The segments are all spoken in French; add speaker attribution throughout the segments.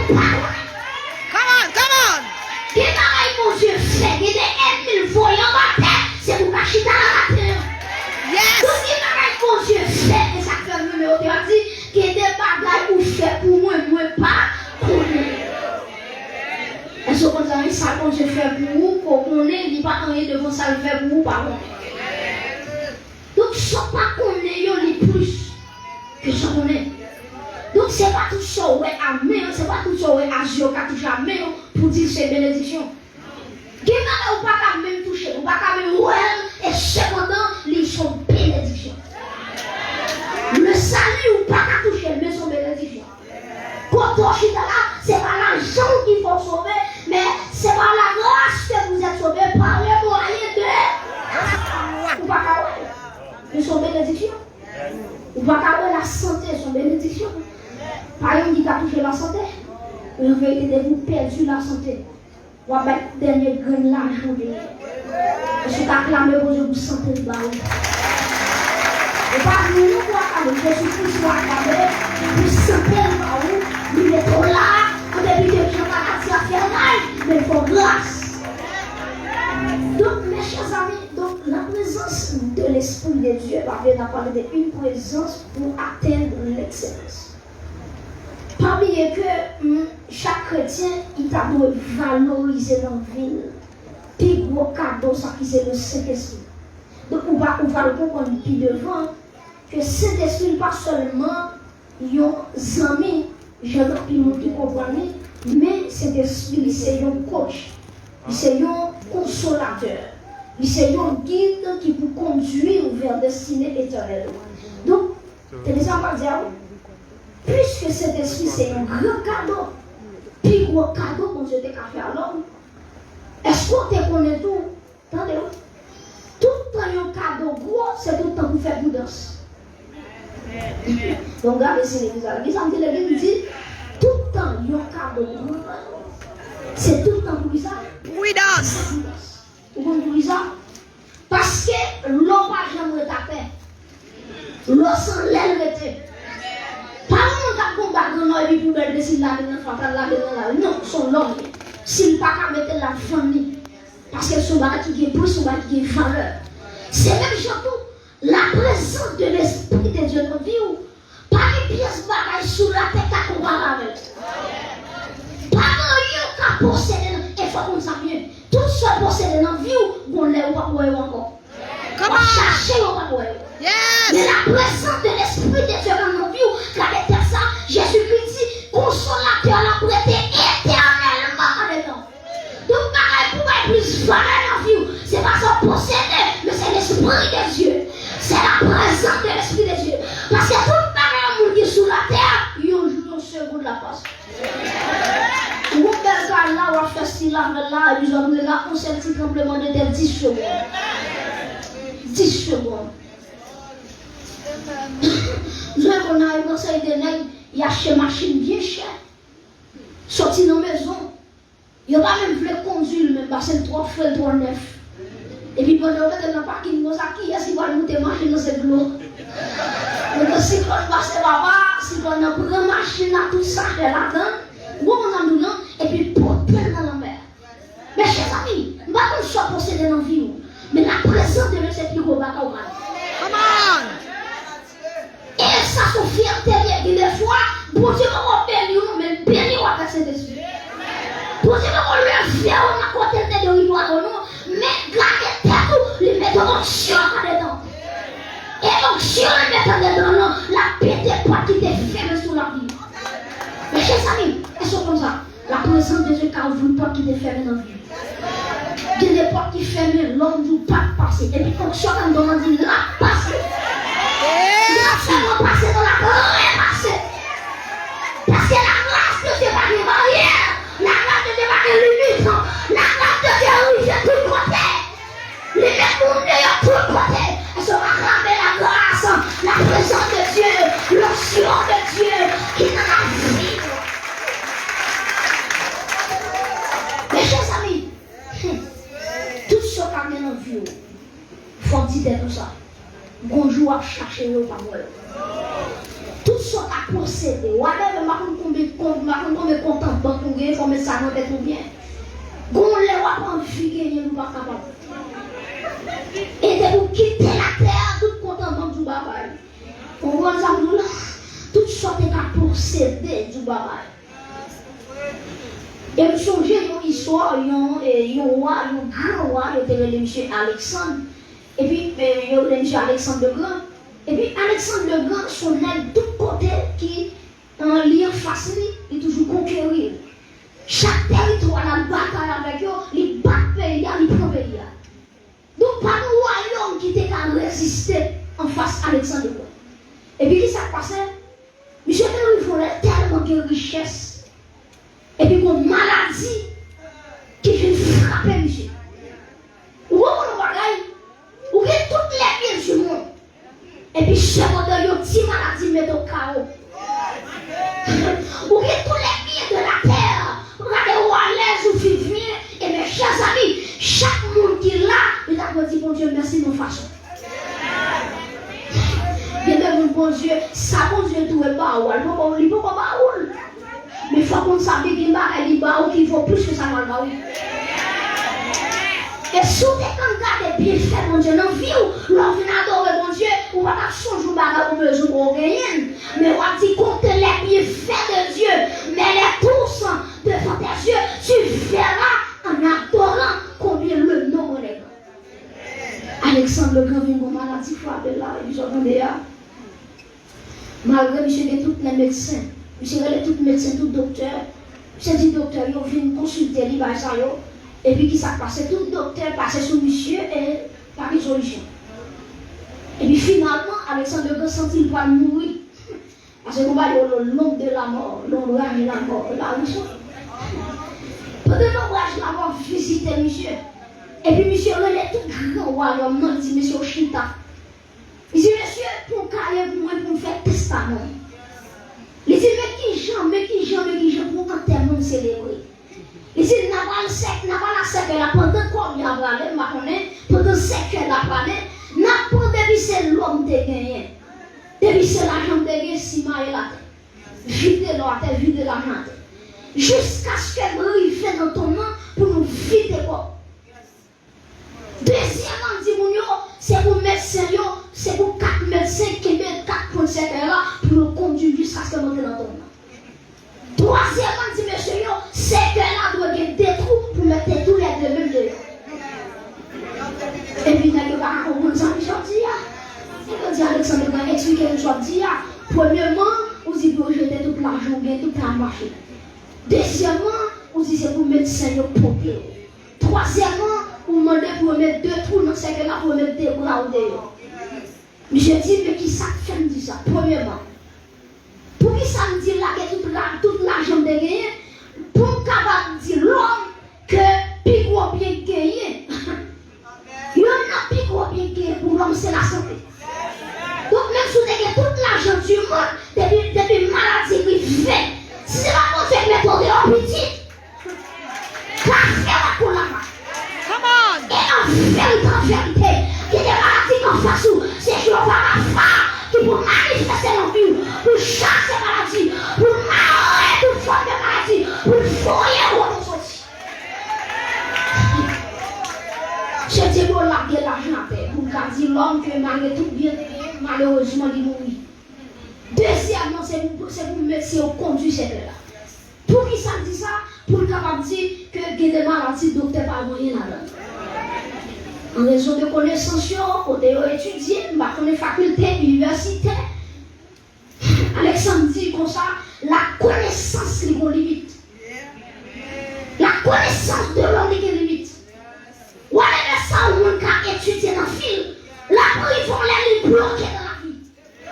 Speaker 1: Come on.
Speaker 2: Qui pareil, mon Dieu, fait, il y a des voyants dans la tête, c'est pour cacher dans la terre.
Speaker 1: Yes.
Speaker 2: Tout qui pareil, mon Dieu, fait, et ça fait le numéro, tu as dit, qu'il y a des bagages pour faire pour moi pas pour nous. Est-ce que vous avez ça, mon Dieu, fait pour vous, pour qu'on ait, il n'y a pas rien devant ça, le fait pour vous, par contre. Donc, ce n'est pas qu'on ait, il plus que ce qu'on est. Donc, ce n'est pas tout ça, ouais, à main, ce n'est pas tout ça, ouais, à Dieu, qui a touché à main, pour dire c'est bénédiction. Qui n'a pas même touché, ou pas même ouais, et cependant, ils sont bénédictions. Le salut ou pas touché, mais sont bénédictions. Quand on est là, c'est pas l'argent qu'il faut sauver, mais c'est pas la grâce que vous êtes sauvés par le moyen de. Ou pas ils sont bénédictions. Ou pas la santé, sont bénédictions. Par exemple, qui a touché la santé, en vérité, vous perdu la santé. Vous avez le dernier grain de l'argent. Parce que vous acclamez pour vous santé de bain. Et pas nous, nous acclamer, Jésus-Christ vous acclamer, vous santé de bain, nous mettons là, au début de Jean à infernal, mais il faut grâce. Donc, mes chers amis, donc, la présence de l'Esprit de Dieu, on a parlé d'une présence pour atteindre l'excellence. Pas oublier que chaque chrétien, il doit valoriser dans la vie. Puis gros cadeau, ça qui c'est le Saint-Esprit. Donc on va le comprendre plus devant que Saint-Esprit n'est pas seulement un ami, j'ai d'autres qui comprennent, mais Saint-Esprit c'est un coach, c'est un consolateur, c'est un guide qui peut conduire vers destinée éternelle. Donc, tu ne pas dire. Puisque cet esprit c'est un grand cadeau, puis gros cadeau qu'on se fait à l'homme, est-ce qu'on te connaît tout? Attendez, tout le temps un cadeau gros, c'est tout le temps pour faire du danse. Donc regardez si l'église dit, tout le temps un cadeau gros, c'est tout le temps pour ça.
Speaker 1: Oui, danse.
Speaker 2: Vous comprenez ça? Parce que l'eau va jamais taper. L'eau sans l'aile rester. Pas un combat que nous avons pu si la non, son l'homme. S'il pas qu'à mettre la famille, parce que son bagage qui est plus, son bagage qui est valeur. C'est même surtout la présence de l'Esprit de Dieu dans notre vie. Pas des pièces bagages sur la tête à comparer avec. Pas un qui posséder, il faut qu'on s'en mieux. Tout ce posséder dans la vie, on l'a ou pas encore.
Speaker 1: Comment
Speaker 2: chercher ou pas.
Speaker 1: Yes.
Speaker 2: Mais la présence de l'Esprit de Dieu dans nos vies, regardez ça, Jésus-Christ dit, consolateur l'a prêté éternellement avec nous. Donc, pareil, pour être plus valeur dans la vie, c'est pas son posséder, mais c'est l'Esprit de Dieu. C'est la présence de l'Esprit de Dieu. Parce que tout pareil, qui est sous la terre, il y a un jour, un second de la passe. Vous bel gars là, on va faire ce là, ils ont là, on s'est un petit tremblement de terre 10 secondes. 10 secondes. Je qu'on a un conseil de nègres, il achète une machine bien chère. Sorti dans la maison. Il n'a pas même voulu conduire, même parce que c'est 3 fois 3 9. Et puis pendant que dans le parking, nous avons qui est-ce qui va monter machine dans cette l'eau? Donc si on passe là-bas, si on a pris une machine là, tout ça, là-dedans, on a nous et puis porte plein dans la mer. Mes chers amis, je ne vais pas qu'on soit possédé dans la vie, mais la présence de l'Esprit qui va pas.
Speaker 1: Come on.
Speaker 2: Et ça, son fierté, des fois, bon Dieu va bénir, mais bénir avec cet esprit. Bon Dieu va lui faire, on a côté de l'histoire, mais gardez tout, les mettre en chien dedans. Et donc, si on les met dedans, la paix des portes qui t'est fermée sur la vie. Mes chers amis, elles sont comme ça. La présence de Dieu qui a ouvert une porte qui t'est fermée dans la vie. Il y a des portes qui ferment, l'homme ne peut pas passer. Et puis, quand tu as dans la vie, là, passer. Nous passer dans la gloire, passer. Parce que la grâce de Dieu va les barrières. La grâce de Dieu va les limites. La grâce de Dieu arrive de tous côtés. Les mémoires de tous côtés. Elles sont acclamées la grâce, la présence de Dieu, l'onction de Dieu qui nous a vie. Mes chers amis, tout ce qu'on a dans la vie, il faut dire tout ça. Bonjour à chercher le parole. Tout ce qu'on a possédé, ou alors même combien de combien content banque pour gagner, combien ça va être bien. Gon les va pas envie gagner nous pas capable. Et de vous quitter la terre tout content banque du baba. On voit ça nous là toute sorte de procéder du baba. Et me songer une histoire, un roi, un grand roi, il était le monsieur Alexandre. Et puis, il y a le monsieur Alexandre le Grand. Et puis, Alexandre le Grand, son aile de côté qui, en lien facile, il toujours conquérir. Chaque territoire, la bataille avec eux, il bat le pays, il prend le pays. Donc, pas de royaume qui était à résister en face d'Alexandre le Grand. Et puis, qu'est-ce qui s'est passé? Monsieur il faut tellement de richesse. Et puis, une maladie qui vient frapper, monsieur. Vous voyez le bagage? Vous voyez toutes les villes du monde. Et puis, secondaire, il y a une petite maladie, mais au chaos. Vous voyez tous les villes de la terre. Regardez où à l'aise, où vivre. Et mes chers amis, chaque monde qui est là, il a dit, bon Dieu, merci de nos façons. Il y a des bon Dieu, ça, bon Dieu, tout est bas. Il ne peut pas baoul. Mais il faut qu'on sache qu'il y a des baoul qui vaut plus que ça dans le baoul. Et si vous regardez bien fait, mon Dieu, dans la vie, l'on vient adorer mon Dieu, on va pas changer de bagage pour besoin de gagner. Mais on va dire compte les bienfaits de Dieu, mais les tous devant tes yeux, tu verras en adorant combien le nom est grand. Alexandre le Grand vient de maladie frappée là, et vous entendez là. Malgré monsieur et tous les médecins, monsieur et tous les médecins, tous les docteurs, monsieur dit docteur, ils viennent consulter les bagages. Et puis, qui s'est passé, tout le docteur passait sur monsieur et pas de résolution. Et puis, finalement, Alexandre le Grand sentit qu'il va mourir. Parce qu'on va dire l'ombre de la mort, l'ombrage de la mort, la leçon. Pendant l'ombrage de la mort, visiter monsieur. Et puis, monsieur, il est tout grand royaume, il dit, monsieur Chita. Il dit, monsieur, pour carrière, pour moi, pour faire testament. Il dit, mais qui j'en, pour enterrement célébrer. Il dit, n'a pas la sec, là, pendant combien d'années, pendant 5 ans, n'a pas depuis c'est l'homme de gagner. Depuis c'est l'argent de gagner, si ma est là. Vider l'autre, vider l'argent. Jusqu'à ce que Marie fait dans ton nom pour nous vider quoi. Deuxièmement, dit mon yo, c'est pour médecin, c'est pour 4 médecins qui mettent 4,7 là pour nous conduire jusqu'à ce que nous dans ton nom. Troisièmement, dit monsieur, c'est que là doit être des trous pour mettre tous les deux mêmes de et puis, il y a des gens qui ont dit, et dit Alexandre va expliquer une chose. Premièrement, vous dites pour jeter tout l'argent, bien tout le marché. Deuxièmement, vous dites c'est pour mettre 5 pompiers. Troisièmement, vous demandez pour mettre 2 trous dans ce là pour mettre des bras ou des. Mais je dis, mais qui ça fait me dire ça? Premièrement, pour qui ça me dit là que tout l'argent de gagner, pour capable dire l'homme que plus gros bien gagné. Il y a un plus gros bien gagné pour l'homme, c'est la santé. Donc même si vous avez tout l'argent du monde, depuis maladie qui fait, si c'est pas mon Dieu qui met pour des petits, cassez la pour la main.
Speaker 1: Come on.
Speaker 2: Et en vérité, il y a des maladies qu'on fasse, c'est je vais voir la femme qui pour manifester l'envie, pour chasser la maladie, pour marrer toute forme de maladie, pour foyer où on sortit. Je dis pour larguer l'argent, pour dire l'homme que malgré tout bien, malheureusement, il mourit. Deuxièmement, c'est pour mettre au conduit cette là. Pour qui ça dit ça? Pour le capable de dire que il y a des maladies, le docteur pas moyen là-dedans. En raison de connaissances, côté étudier, dans les facultés, université. Alexandre dit comme ça, la connaissance est une limite. La connaissance de l'homme est une limite. Ou alors ça, on peut étudier dans le film. Là, ils vont les bloquer dans la vie.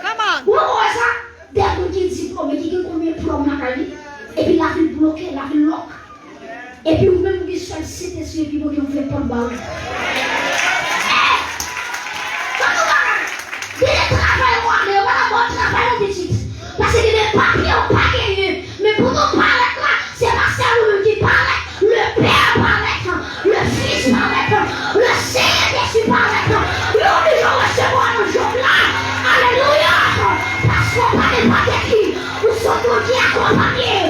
Speaker 1: Come on.
Speaker 2: Vous voyez ça? Des gens qui disent diplômés, qui ont combien de diplômes dans la vie. Et puis la vie bloquée, la vie loque. Et puis vous-même, vous seul citer sur les people qui ont fait pas de balle. Il y a des travailleurs, mais on va avoir un travail en petit. Parce qu'il y a des papiers, on pas gagné. Mais pour nous parler là, c'est Marcel qui parle, le Père parle, le Fils parle, le Saint-Esprit parle. Nous devons recevoir nos jours là. Alléluia. Parce qu'on parle pas de qui. Nous sommes tous qui accompagnés.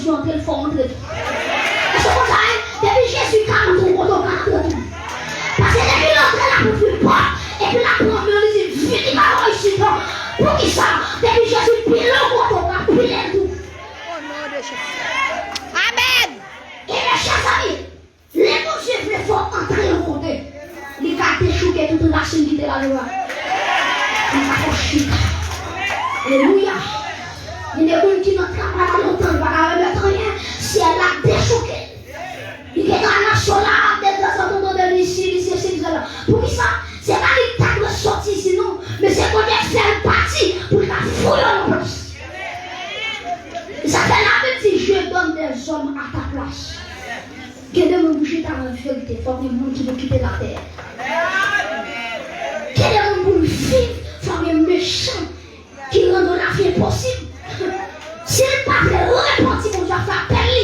Speaker 2: Jésus entrer, il faut entrer. Est-ce que vous savez, depuis Jésus 40 ans, on doit entrer tout. Parce que depuis l'entrée là pour faire porte, et puis la première il dit, vite, il va ici. Pour qui ça? Depuis Jésus, puis l'autre, on va piler tout.
Speaker 1: Au nom de Jésus. Amen.
Speaker 2: Et mes chers amis, les monsieur veulent faut entrer au côté. Les gars déchouqués toute la chaîne qui était là devant. Les gars déchouqués. Alléluia. Il y a des gens qui n'ont pas longtemps, pas remettre rien. Si elle a déchouqué. Il y a des gens là, des gens de ici, là. Pour qui ça? C'est pas les tas de sortir sinon, mais c'est qu'on est fait partie pour la fouille en place. Ça fait la même si je donne des hommes à ta place. Que de me bouger dans la vérité, il faut que les gens qui vont quitter la terre. Que les gens pour vivre, il faut que les méchants qui rendent la vie impossible. S'il n'est pas fait repentir, on doit faire appel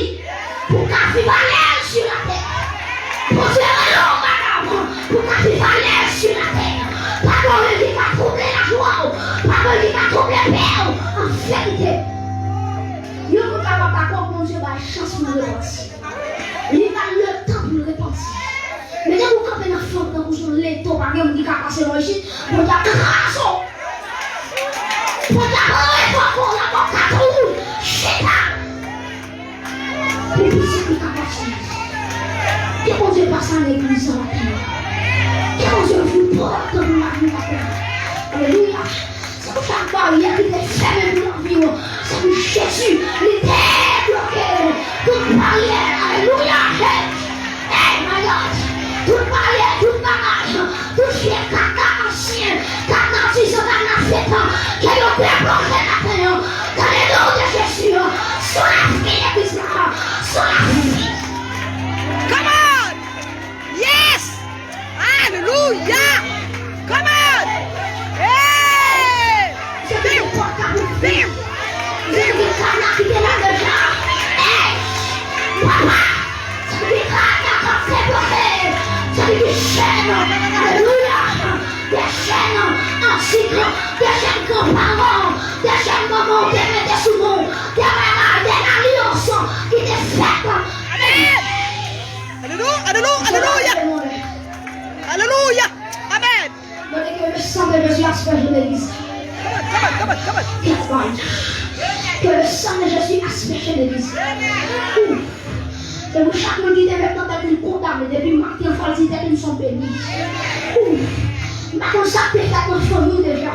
Speaker 2: pour qu'elle vive à l'aise sur la terre. Pour faire l'homme, madame, pour qu'elle vive à l'aise sur la terre. Pas qu'on lui va troubler la joie, pas qu'on lui va troubler la paix. En vérité, il y a un capable d'accord pour Dieu, il a chance pour le repentir. Il a le temps pour le repentir. Mais quand vous campez dans le fond, quand vous avez l'étau, par exemple, vous dites qu'à passer dans le chien, vous dites qu'à passer. Vous dites qu'à passer, vous dites qu'à passer. Chétan. Et puis c'est plus qu'à passer. Que bon Dieu passe à l'église dans la terre. Que bon Dieu vous porte dans la vie de la terre. Alléluia. C'est pour chaque barrière qui était fermée pour la vie. C'est pour Jésus. Il était bloqué. Toute barrière. Alléluia. Hey, my God. Toute barrière, toute bagage. Tout chien, caca, chien. Caca, si ça va la fête. Que l'on peut bloquer la terre. Dans les noms de Jésus. Sur la vie de Christ. Sur la vie.
Speaker 1: Come on. Yes. Hallelujah. Come on. Hey.
Speaker 2: C'est pour toi qui vous
Speaker 1: Bim.
Speaker 2: c'est pour ça qui est là déjà. Hey. Papa. C'est pour ça qui a fait bloquer. C'est des chaînes. Alléluia. Des chaînes en cycle. Des chaînes comparant. Des chaînes comment des mettez sous nom. Des malades, des alliances qui te faites.
Speaker 1: Amen. Alléluia. Alléluia. Alléluia. Alléluia. Amen.
Speaker 2: Donnez que le sang de Jésus asperge l'église.
Speaker 1: Come on.
Speaker 2: Que le sang de Jésus asperge l'église. C'est pour chaque monde qui est maintenant d'être condamné. Depuis matin, il faut dire qu'ils sont bénis. Maintenant, ça peut être notre famille déjà.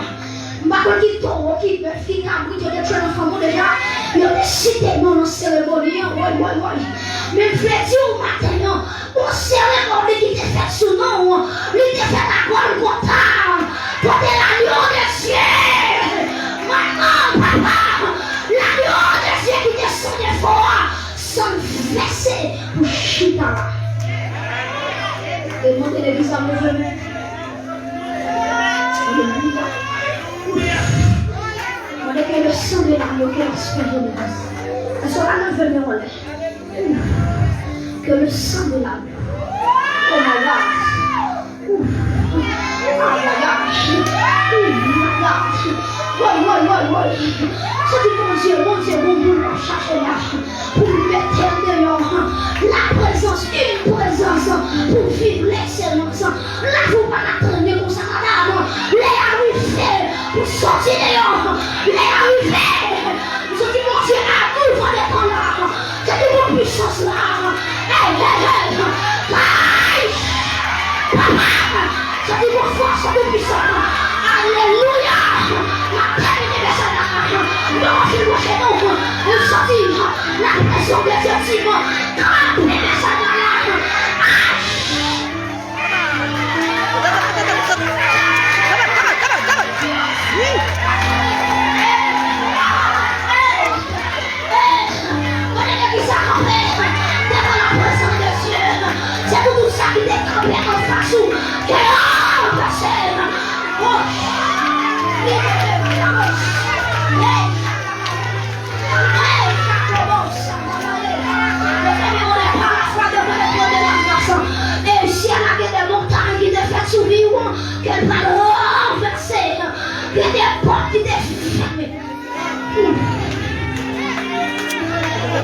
Speaker 2: Maintenant, qui tombe, qui peut, qui cabrit, qui est dans la famille déjà. Il y a des cités dans la cérémonie. Mais je vais dire au matin, on cérémonie qui était faite sous nom, il était fait à Golgotha, pour l'agneau de Dieu. Maman, papa, l'agneau de Dieu qui descend des fois, sans verser pour chita là. Demandez l'église à me venir. Alléluia. Demandez que le sang de l'agneau qui asperge l'église. Elle sera là venir en l'air. Que le sang de l'âme. Oh my God. Oh my God. C'est du bon Dieu, mon Dieu, pour chercher là. Pour mettre dehors la présence, une présence, pour vivre l'excellence. Là, vous pas l'attendre comme ça, madame. Les arrivés, pour sortir dehors. Les arrivés. Je dis, mon Dieu, à nous, il faut être là. C'est une puissance là. C'est une force de puissance. Alléluia. La terre est là. Non, c'est moi qui donc. Il sortit.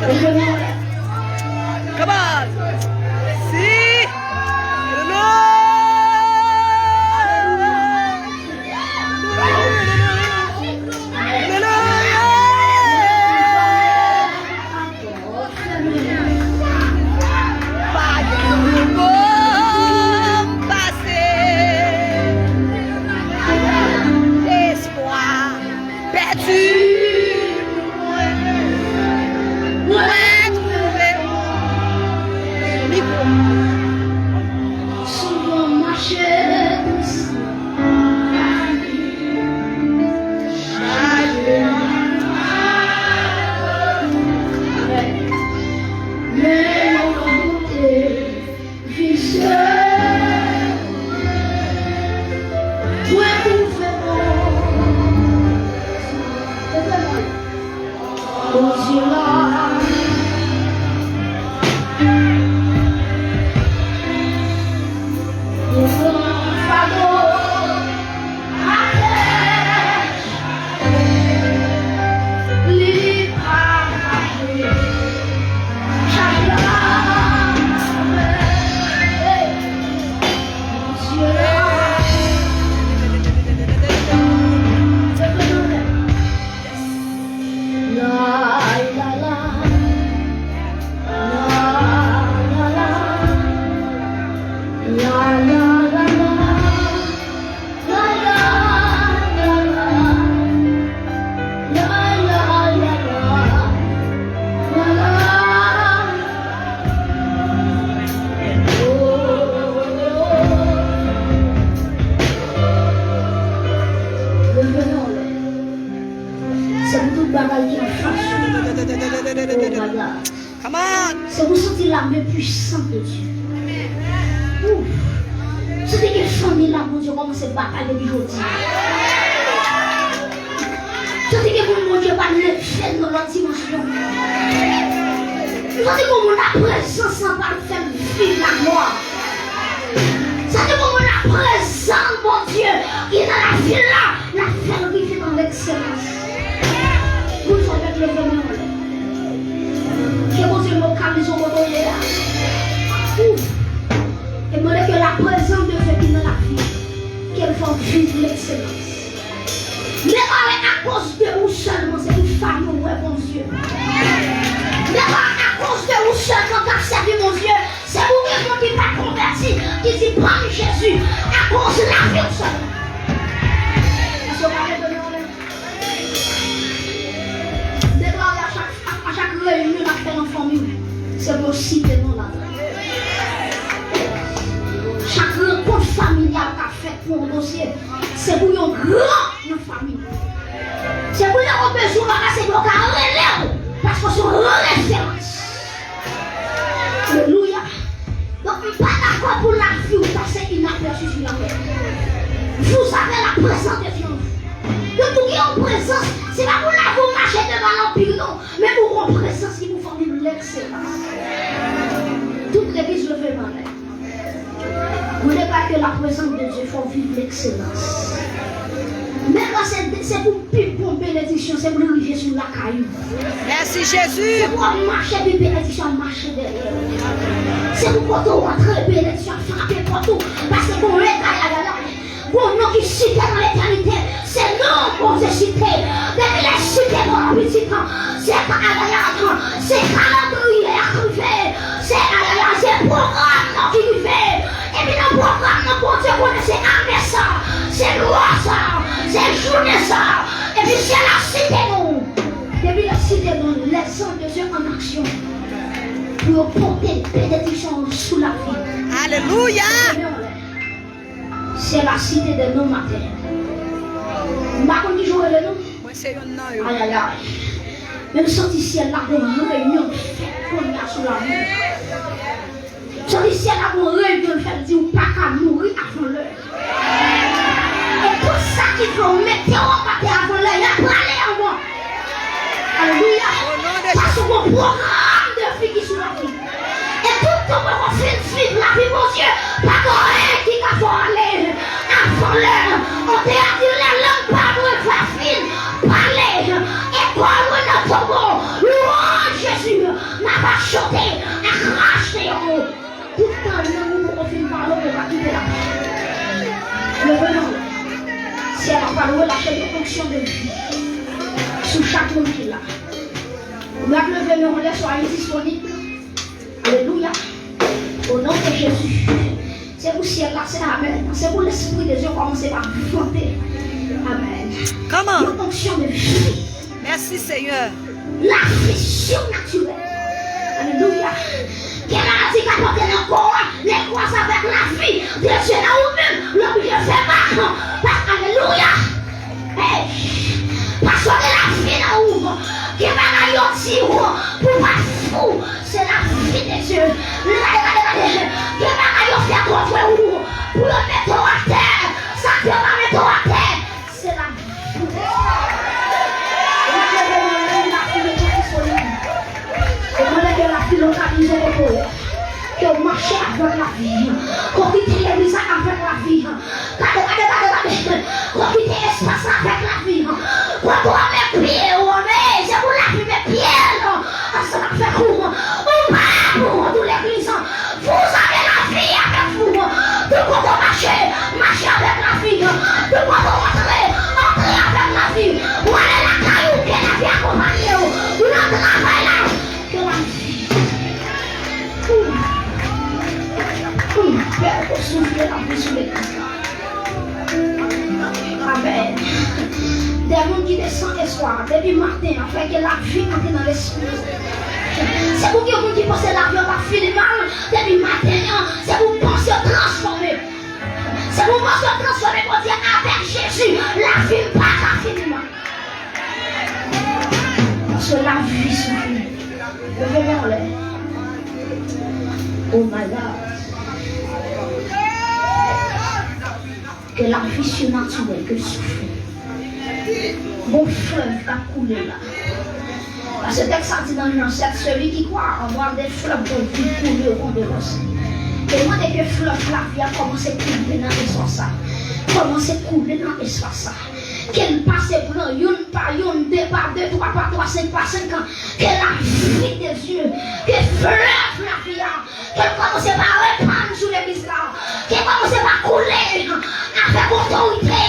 Speaker 1: Come on. See? Come on.
Speaker 2: C'est vous sentir la main puissante de Dieu. Ouf. C'est que famille là, mon Dieu, commence à batailler aujourd'hui. C'est que mon Dieu va le faire dans la dimension. C'est que la présence va le faire vivre la mort. C'est que la présence, mon Dieu, qui est dans la ville là, la faire vivre dans l'excellence. Vous savez le bonheur. Que mon Dieu me calme son bonheur là. Et moi que la présence de Dieu qui est dans la vie, qu'elle fasse vivre l'excellence. Mais à cause de vous seulement, c'est une femme, mon Dieu. Mais à cause de vous seulement, car servi mon Dieu, c'est vous qui pas converti, qui dit prends Jésus, à cause de la vie seulement. À chaque réunion, on a fait en famille. C'est pour citer non là. Chaque rencontre familiale qu'a fait pour un dossier, c'est pour une grande famille. C'est pour un besoin c'est pour un relève, parce que c'est une référence. Alléluia. Donc, on n'est pas d'accord pour la vie ou passer inaperçu sur la terre. Vous avez la présence de Dieu. Donc, pour qu'il y ait une présence, c'est pas pour la vous marcher devant l'empire, non, mais pour une présence qui vous fait vivre l'excellence. Toute l'église le fait mal. Vous n'avez pas que la présence de Dieu faut vivre l'excellence. Mais quand c'est pour une bénédiction, c'est pour arriver sur la caillou.
Speaker 1: Merci Jésus.
Speaker 2: C'est pour marcher de bénédiction, marcher derrière. C'est pour quand on rentre de bénédiction, frapper partout. Parce que pour les pour nous qui cité dans l'éternité, c'est nous qu'on s'est cité. Depuis les cités dans le petit temps, c'est agréable, c'est calendrier arrivé, c'est programme qui arrivé. Et puis le programme, c'est armée ça, c'est loi ça, c'est journée ça. Et puis c'est la cité nous. Depuis la cité nous, les sangs de Dieu en action. Pour porter bénédiction sous la vie.
Speaker 1: Alléluia.
Speaker 2: C'est la cité de nos matins. Vous ne jouer le nom?
Speaker 1: Moi, c'est un nom.
Speaker 2: Aïe aïe aïe. Même sorti ciel là, une réunion qu'on y a sous la vie. Sorti ciel là, une réunion fait dire pas qu'à mourir avant l'heure. Et tout ça qu'il faut mettre en bataille avant l'heure, il y a pas aller en moi. Alléluia. Parce qu'on programme de vie qui sous la vie. Et tout le monde va faire vivre la vie, mon Dieu. Pas qu'on qui va aller avant l'heure. On t'a dit la langue par nous va finir. Parler. Et toi, nous notre bon. Louange Jésus. de vie sur chaque monde qui est là. Vous avez levé mes relais, soyez disponibles. Alléluia. Au nom de Jésus. C'est vous ciel là, c'est Amen. C'est vous l'esprit de Dieu, commencez par chanter. Amen.
Speaker 1: Comment?
Speaker 2: Une onction de vie.
Speaker 1: Merci Seigneur.
Speaker 2: La vie surnaturelle. Alléluia. Quelle maladie qui a porté dans le corps, les croix avec la vie. Dieu est là ou même, le Dieu fait mal. Alléluia. Parce que la vie là où, qui va la aussi pour pas fou, c'est la vie de Dieu. Qui va la faire contre vous, pour le mettre à terre. Ça te va mettre à terre. C'est la vie de Dieu. Que marcher avec la vie, qu'on quitte l'église avec la vie, qu'on quitte l'espace avec la vie, qu'on doit mes pieds, c'est pour la vie mes pieds, ça va faire coup, ou pas pour toute l'église, vous avez la vie avec vous, de quoi vous marchez avec la vie, de quoi vous entrez avec la vie, vous allez la caillou, que la vie accompagne vous, notre travail là, que la vie. Père, pour souffler la vie sur l'église. Amen. Des gens qui descendent le soir, depuis le matin, afin que la vie entre dans l'esprit. C'est pour que vous qui pensez la vie va finir mal, depuis le matin, c'est pour penser transformer. C'est pour penser transformer pour dire avec Jésus, la vie ne va pas finir mal. Parce que la vie souffle. Levez-moi en l'air. Oh my God. Que la vie surnaturelle, que le souffle. Mon fleuve va couler là. Parce que texte a dit dans Jean 7, celui qui croit avoir des fleuves de vie couler au fond de l'océan. Et moi, dès que fleuve la vie a commencé à couler dans l'espace, commencé à couler dans l'espace. Qu'elle passe blanc, une par une, deux par deux, trois par trois, cinq par cinq ans. Que la vie des yeux, que fleuve la vie, qu'elle commence à répandre sur l'église là, qu'elle commence à couler avec autorité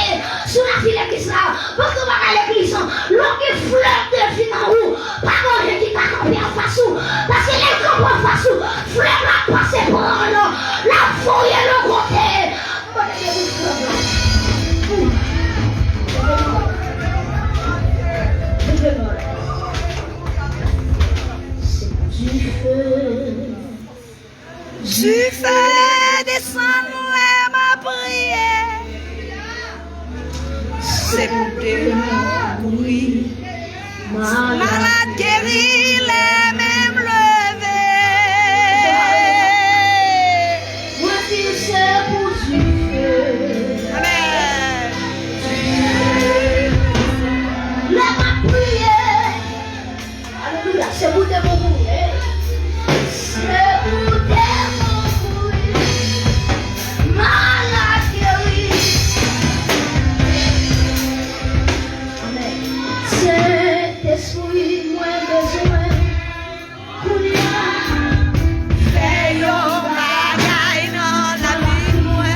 Speaker 2: sur la vie de l'église là. Parce que à l'église, l'homme fleuve de vie en haut, pas de qui t'a campé en face, parce que les campes en face, fleuve la passe pour la fouille et le côté. C'est du feu.
Speaker 1: Tu fais descendre ma prière. C'est pour te mourir. Malade guéri, les mêmes levés.
Speaker 2: Moi qui c'est pour du feu.
Speaker 1: Amen.
Speaker 2: Ma prière. Alléluia, c'est pour te mourir. C'est pour te mourir. Malade guéri. Saint-Esprit, moi besoin pour lui.
Speaker 1: Fais yo bagaille dans la vie moi.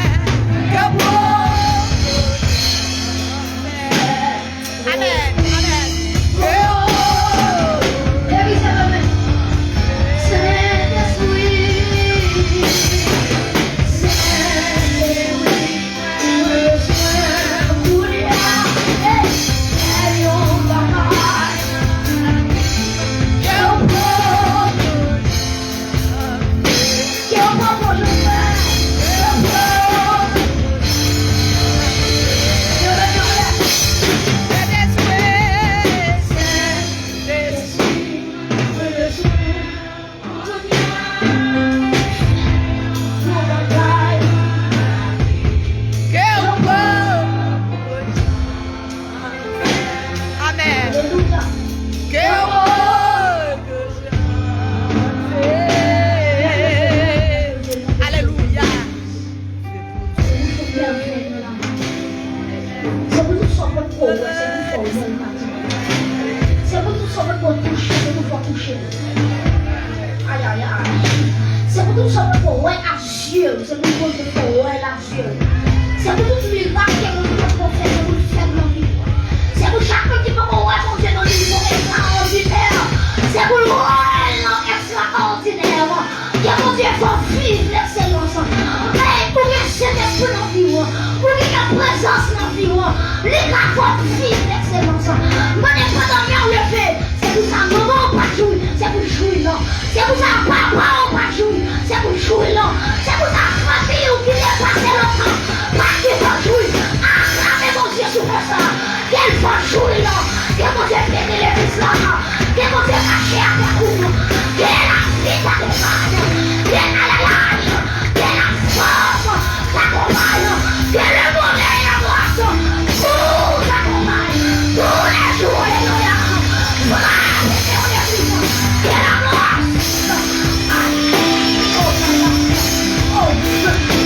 Speaker 1: Que bon. Amen. Amen. C'est pour tout ça pour ouais à Dieu, c'est pour tout pour ouais à Dieu. C'est pour tout miracle que nous pouvons faire, c'est pour faire nos vies. C'est pour la force, l'excellence. Moi, n'est pas dans le levé. C'est pour ça, maman, on pas jouer. C'est pour jouer là. C'est pour ça, papa, on pas jouer. C'est pour jouer là. C'est pour ça, famille, ou qui est passé longtemps. Pas qui va jouer. Acclamez mon Dieu sur ça. Qu'elle va jouer là. Que mon Dieu pédé les fils là. Que mon Dieu caché à ta cour. Que la vie t'accompagne. Que la lâche. Que la force t'accompagne. Que le bonheur et la grâce tout t'accompagne. Tous les jours, alléluia. Que la grâce.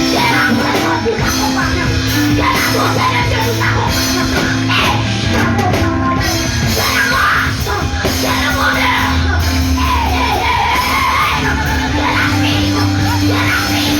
Speaker 1: Que la présence vous accompagne. Que la bonté de Dieu vous accompagne. Que la grâce. Que le bonheur. Que la vie. Que la vie.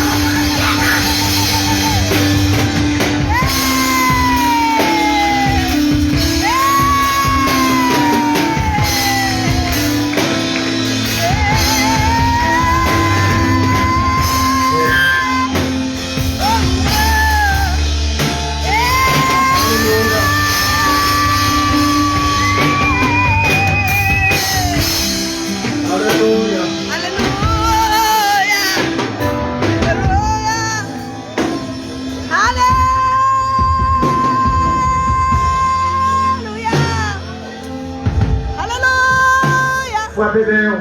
Speaker 3: Frappez bien.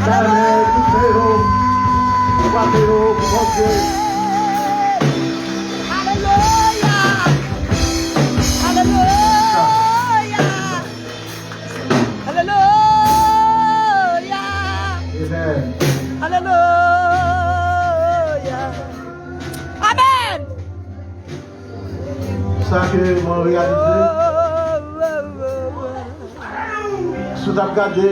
Speaker 3: Allez, touchez-vous. Frappez-vous pour mon Dieu.
Speaker 4: Alléluia. Alléluia. Alléluia.
Speaker 3: Amen.
Speaker 4: Alléluia. Amen.
Speaker 3: Ça que moi réalisé. Sous ta regardé